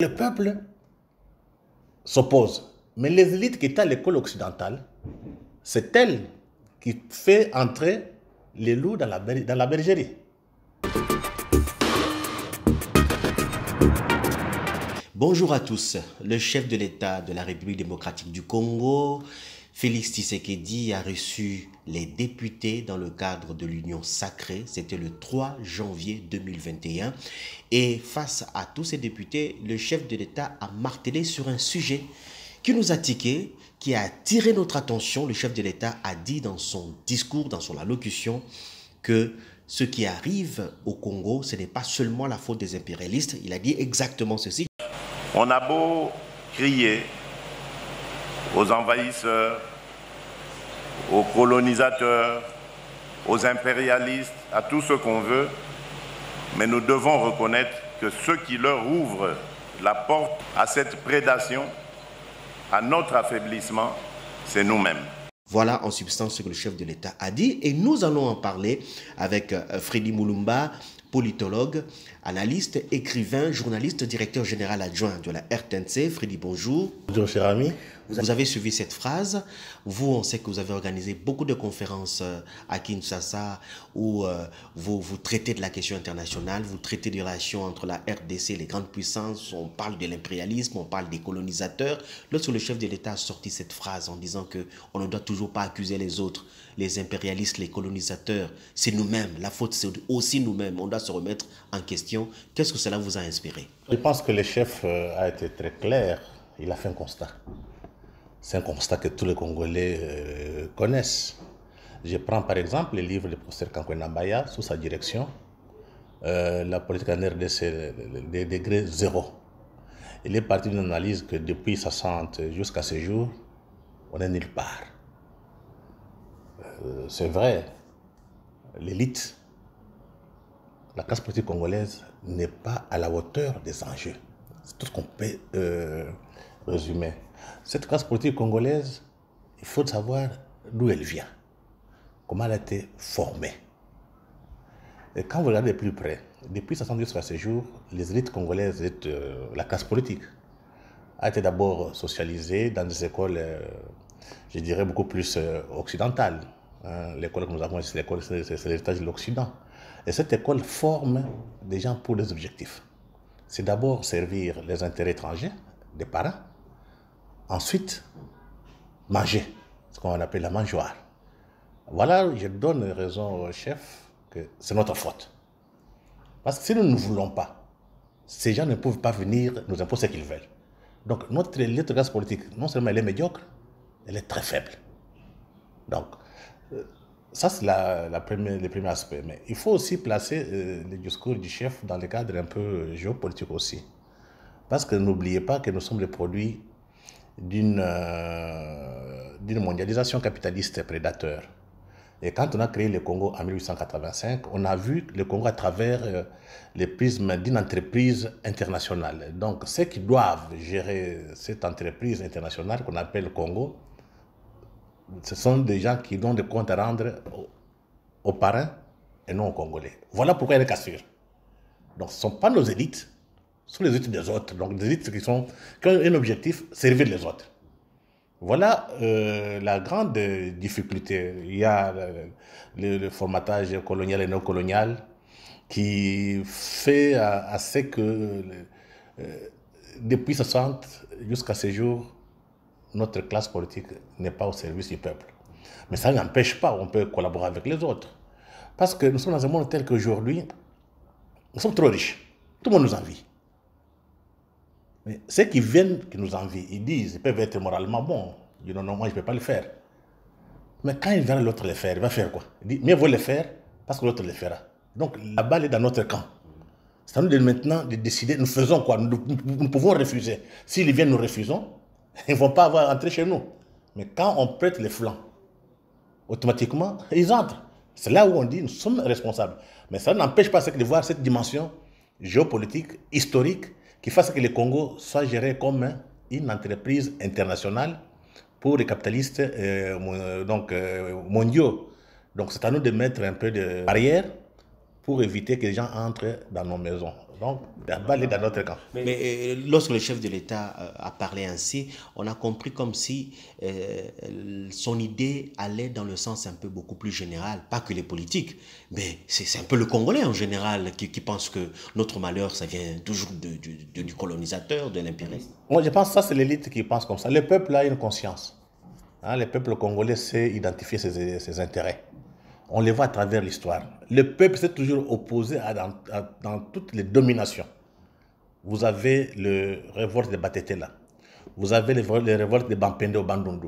Le peuple s'oppose. Mais les élites qui étaient à l'école occidentale, c'est elle qui fait entrer les loups dans la bergerie. Bonjour à tous. Le chef de l'État de la République démocratique du Congo, Félix Tshisekedi, a reçu les députés dans le cadre de l'Union sacrée. C'était le 3 janvier 2021. Et face à tous ces députés, le chef de l'État a martelé sur un sujet qui nous a tiqué, qui a attiré notre attention. Le chef de l'État a dit dans son discours, dans son allocution, que ce qui arrive au Congo, ce n'est pas seulement la faute des impérialistes. Il a dit exactement ceci. On a beau crier aux envahisseurs, aux colonisateurs, aux impérialistes, à tout ce qu'on veut, mais nous devons reconnaître que ceux qui leur ouvrent la porte à cette prédation, à notre affaiblissement, c'est nous-mêmes. Voilà en substance ce que le chef de l'État a dit et nous allons en parler avec Freddy Mulumba, politologue, analyste, écrivain, journaliste, directeur général adjoint de la RTNC. Freddy, bonjour. Bonjour, cher ami. Vous avez suivi cette phrase. Vous, on sait que vous avez organisé beaucoup de conférences à Kinshasa où vous traitez de la question internationale, vous traitez des relations entre la RDC et les grandes puissances, on parle de l'impérialisme, on parle des colonisateurs. Lorsque le chef de l'État a sorti cette phrase en disant qu'on ne doit toujours pas accuser les autres, les impérialistes, les colonisateurs, c'est nous-mêmes, la faute c'est aussi nous-mêmes, on doit se remettre en question. Qu'est-ce que cela vous a inspiré? Je pense que le chef a été très clair, il a fait un constat. C'est un constat que tous les Congolais connaissent. Je prends par exemple le livre du professeur Kankwena Mbaya sous sa direction, la politique en RDC, des degrés zéro. Il est parti d'une analyse que depuis 60 jusqu'à ce jour, on est nulle part. C'est vrai, l'élite, la classe politique congolaise n'est pas à la hauteur des enjeux. C'est tout ce qu'on peut résumer. Cette classe politique congolaise, il faut savoir d'où elle vient, comment elle a été formée. Et quand vous regardez de plus près, depuis 60 jusqu'à ce jour, les élites congolaises, la classe politique, a été d'abord socialisée dans des écoles, je dirais, beaucoup plus occidentales. L'école que nous avons ici, c'est l'héritage de l'Occident. Et cette école forme des gens pour des objectifs. C'est d'abord servir les intérêts étrangers, des parents. Ensuite, manger, ce qu'on appelle la mangeoire. Voilà, je donne raison au chef que c'est notre faute. Parce que si nous ne voulons pas, ces gens ne peuvent pas venir nous imposer ce qu'ils veulent. Donc notre classe politique, non seulement elle est médiocre, elle est très faible. Donc, ça c'est le premier aspect. Mais il faut aussi placer le discours du chef dans le cadre un peu géopolitique aussi. Parce que n'oubliez pas que nous sommes les produits d'une mondialisation capitaliste prédateur. Et quand on a créé le Congo en 1885, on a vu le Congo à travers le prisme d'une entreprise internationale. Donc ceux qui doivent gérer cette entreprise internationale qu'on appelle le Congo, ce sont des gens qui ont des comptes à rendre aux parrains et non aux Congolais. Voilà pourquoi il y a des cassures. Donc ce ne sont pas nos élites, ce sont les élites des autres. Donc des élites qui ont un objectif, servir les autres. Voilà la grande difficulté. Il y a le formatage colonial et néocolonial qui fait à ce que depuis 60 jusqu'à ce jour, notre classe politique n'est pas au service du peuple. Mais ça n'empêche pas, on peut collaborer avec les autres. Parce que nous sommes dans un monde tel qu'aujourd'hui, nous sommes trop riches. Tout le monde nous envie. Mais ceux qui viennent, qui nous envient, ils disent, ils peuvent être moralement bons. Ils disent non, moi je ne peux pas le faire. Mais quand ils verront l'autre le faire, il va faire quoi? Il dit, mieux vaut le faire parce que l'autre le fera. Donc la balle est dans notre camp. C'est à nous de maintenant de décider, nous faisons quoi? Nous pouvons refuser. S'ils viennent, nous refusons. Ils ne vont pas avoir entré chez nous. Mais quand on prête les flancs, automatiquement, ils entrent. C'est là où on dit, nous sommes responsables. Mais ça n'empêche pas de voir cette dimension géopolitique, historique, qui fasse que le Congo soit géré comme une entreprise internationale pour les capitalistes mondiaux. Donc c'est à nous de mettre un peu de barrière pour éviter que les gens entrent dans nos maisons. Donc, la balle est dans notre camp. Mais lorsque le chef de l'État a parlé ainsi, on a compris comme si son idée allait dans le sens un peu beaucoup plus général, pas que les politiques, mais c'est un peu le Congolais en général qui pense que notre malheur, ça vient toujours du colonisateur, de l'impérialiste. Moi, je pense que ça, c'est l'élite qui pense comme ça. Le peuple a une conscience. Hein, le peuple congolais sait identifier ses intérêts. On les voit à travers l'histoire. Le peuple s'est toujours opposé dans toutes les dominations. Vous avez le révolte de Batetela. Vous avez les révoltes de Bampende au Bandundu.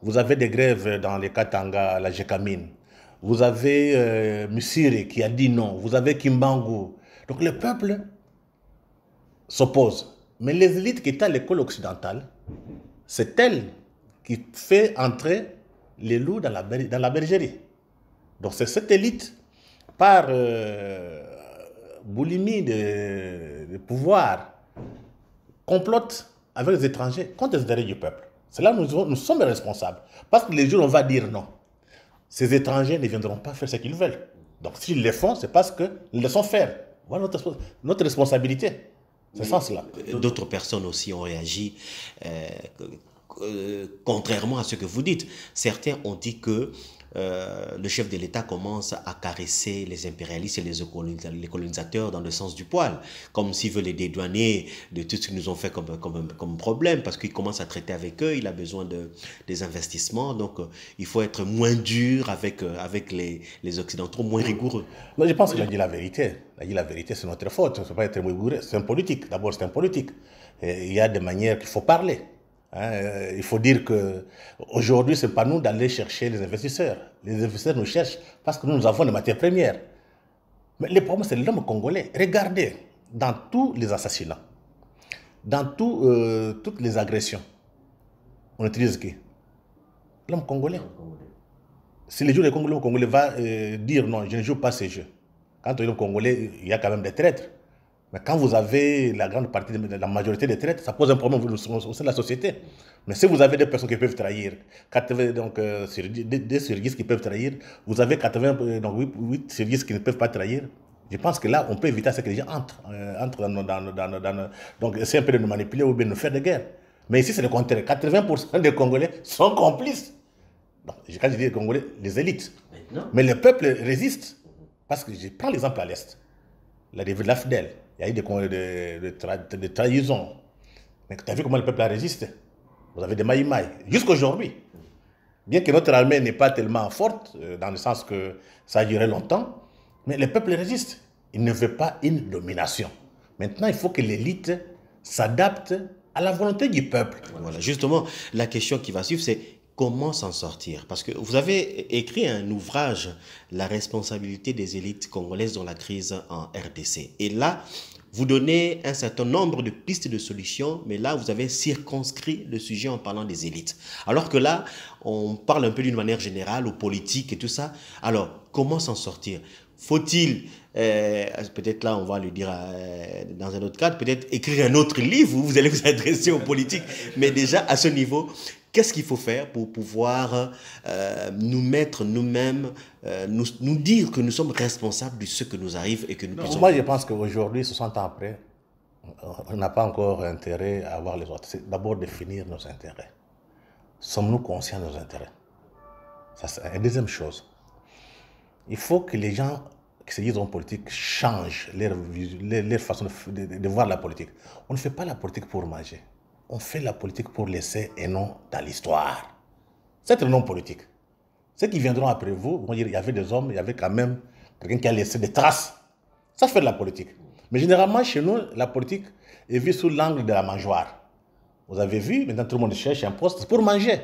Vous avez des grèves dans les Katanga, la Jekamine. Vous avez Musiri qui a dit non. Vous avez Kimbangu. Donc le peuple s'oppose. Mais les élites qui étaient à l'école occidentale, c'est elle qui fait entrer les loups dans la bergerie. Donc c'est cette élite, par boulimie de pouvoir, complote avec les étrangers contre les intérêts du peuple. C'est là où nous sommes responsables. Parce que les jours, on va dire non. Ces étrangers ne viendront pas faire ce qu'ils veulent. Donc s'ils le font, c'est parce qu'ils le laissent faire. Voilà notre responsabilité. C'est ça cela. D'autres personnes aussi ont réagi contrairement à ce que vous dites. Certains ont dit que le chef de l'État commence à caresser les impérialistes et les colonisateurs dans le sens du poil, comme s'il veut les dédouaner de tout ce qu'ils nous ont fait comme problème, parce qu'il commence à traiter avec eux, il a besoin des investissements, donc il faut être moins dur avec les Occidentaux, moins rigoureux. Non, je pense qu'il a dit la vérité. Il a dit la vérité, c'est notre faute, il ne faut pas être rigoureux, c'est un politique. D'abord, c'est un politique. Et il y a des manières qu'il faut parler. Il faut dire qu'aujourd'hui, ce n'est pas nous d'aller chercher les investisseurs. Les investisseurs nous cherchent parce que nous avons des matières premières. Mais le problème, c'est l'homme congolais. Regardez, dans tous les assassinats, dans toutes les agressions, on utilise qui? L'homme congolais. Si le jour le Congolais va dire non, je ne joue pas ces jeux. Quand on est congolais, il y a quand même des traîtres. Mais quand vous avez la grande partie, la majorité des traîtres, ça pose un problème au sein de la société. Mais si vous avez des personnes qui peuvent trahir, 80, donc, sur 2 sur 10 qui peuvent trahir, vous avez 80, donc 8 sur 10 qui ne peuvent pas trahir, je pense que là, on peut éviter à ce que les gens entrent donc c'est un peu de nous manipuler ou bien de nous faire des guerres. Mais ici, c'est le contraire. 80% des Congolais sont complices. Donc, quand je dis les Congolais, les élites. Mais le peuple résiste. Parce que je prends l'exemple à l'Est. La revue de l'AFDEL. Il y a eu des trahisons. Mais tu as vu comment le peuple a résisté. Vous avez des maïmaï. Jusqu'à aujourd'hui. Bien que notre armée n'est pas tellement forte, dans le sens que ça a duré longtemps, mais le peuple résiste. Il ne veut pas une domination. Maintenant, il faut que l'élite s'adapte à la volonté du peuple. Voilà, justement, la question qui va suivre, c'est comment s'en sortir? Parce que vous avez écrit un ouvrage, La responsabilité des élites congolaises dans la crise en RDC. Et là, vous donnez un certain nombre de pistes de solutions, mais là, vous avez circonscrit le sujet en parlant des élites. Alors que là, on parle un peu d'une manière générale, aux politiques et tout ça. Alors, comment s'en sortir? Faut-il, peut-être là on va le dire dans un autre cadre, peut-être écrire un autre livre où vous allez vous adresser aux politiques, mais déjà à ce niveau, qu'est-ce qu'il faut faire pour pouvoir nous mettre nous-mêmes, nous dire que nous sommes responsables de ce que nous arrive et que nous puissions... Moi je pense qu'aujourd'hui, 60 ans après, on n'a pas encore intérêt à avoir les autres. C'est d'abord définir nos intérêts. Sommes-nous conscients de nos intérêts? Ça, c'est une deuxième chose. Il faut que les gens qui se disent en politique changent leur façon de voir la politique. On ne fait pas la politique pour manger. On fait la politique pour laisser un nom dans l'histoire. C'est le nom politique. Ceux qui viendront après vous vont dire qu'il y avait des hommes, il y avait quand même quelqu'un qui a laissé des traces. Ça fait de la politique. Mais généralement, chez nous, la politique est vue sous l'angle de la mangeoire. Vous avez vu, maintenant tout le monde cherche un poste, c'est pour manger.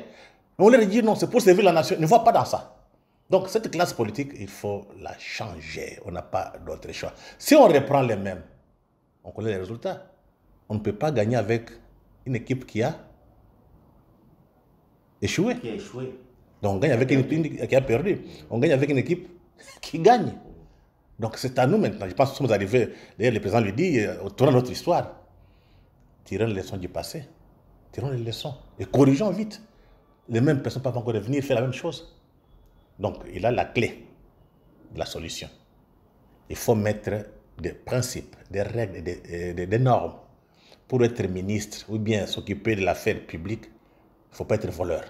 Mais on leur dit non, c'est pour servir la nation. Ils ne voient pas dans ça. Donc cette classe politique, il faut la changer. On n'a pas d'autre choix. Si on reprend les mêmes, on connaît les résultats. On ne peut pas gagner avec une équipe qui a échoué. Donc on gagne avec une équipe qui a perdu. On gagne avec une équipe qui gagne. Donc c'est à nous maintenant. Je pense que nous sommes arrivés, d'ailleurs le président lui dit, au tournant de notre histoire, tirons les leçons du passé. Tirons les leçons et corrigeons vite. Les mêmes personnes ne peuvent encore revenir faire la même chose. Donc, il a la clé de la solution. Il faut mettre des principes, des règles, des normes pour être ministre ou bien s'occuper de l'affaire publique, il ne faut pas être voleur.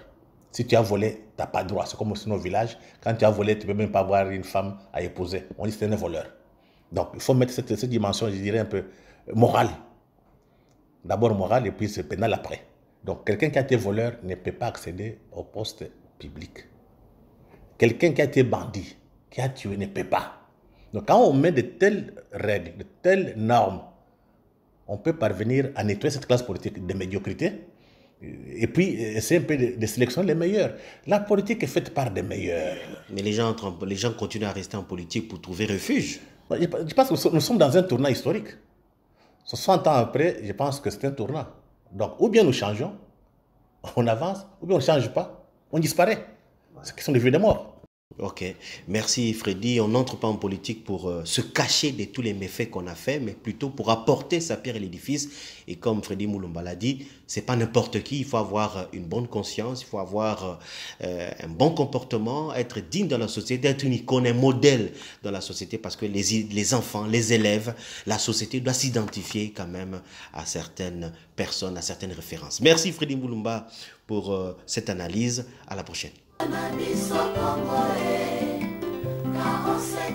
Si tu as volé, tu n'as pas droit. C'est comme au village. Quand tu as volé, tu ne peux même pas avoir une femme à épouser. On dit que c'est un voleur. Donc, il faut mettre cette dimension, je dirais, un peu morale. D'abord morale et puis c'est pénal après. Donc, quelqu'un qui a été voleur ne peut pas accéder au poste public. Quelqu'un qui a été bandit, qui a tué, ne peut pas. Donc, quand on met de telles règles, de telles normes, on peut parvenir à nettoyer cette classe politique de médiocrité et puis essayer un peu de sélectionner les meilleurs. La politique est faite par des meilleurs. Mais les gens continuent à rester en politique pour trouver refuge. Je pense que nous sommes dans un tournant historique. 60 ans après, je pense que c'est un tournant. Donc, ou bien nous changeons, on avance, ou bien on ne change pas, on disparaît. C'est une question de vie et de mort. Ok, merci Freddy. On n'entre pas en politique pour se cacher de tous les méfaits qu'on a fait, mais plutôt pour apporter sa pierre à l'édifice. Et comme Freddy Mulumba l'a dit, c'est pas n'importe qui. Il faut avoir une bonne conscience, il faut avoir un bon comportement, être digne dans la société, être une icône, un modèle dans la société, parce que les enfants, les élèves, la société doit s'identifier quand même à certaines personnes, à certaines références. Merci Freddy Mulumba pour cette analyse. À la prochaine. Car on sait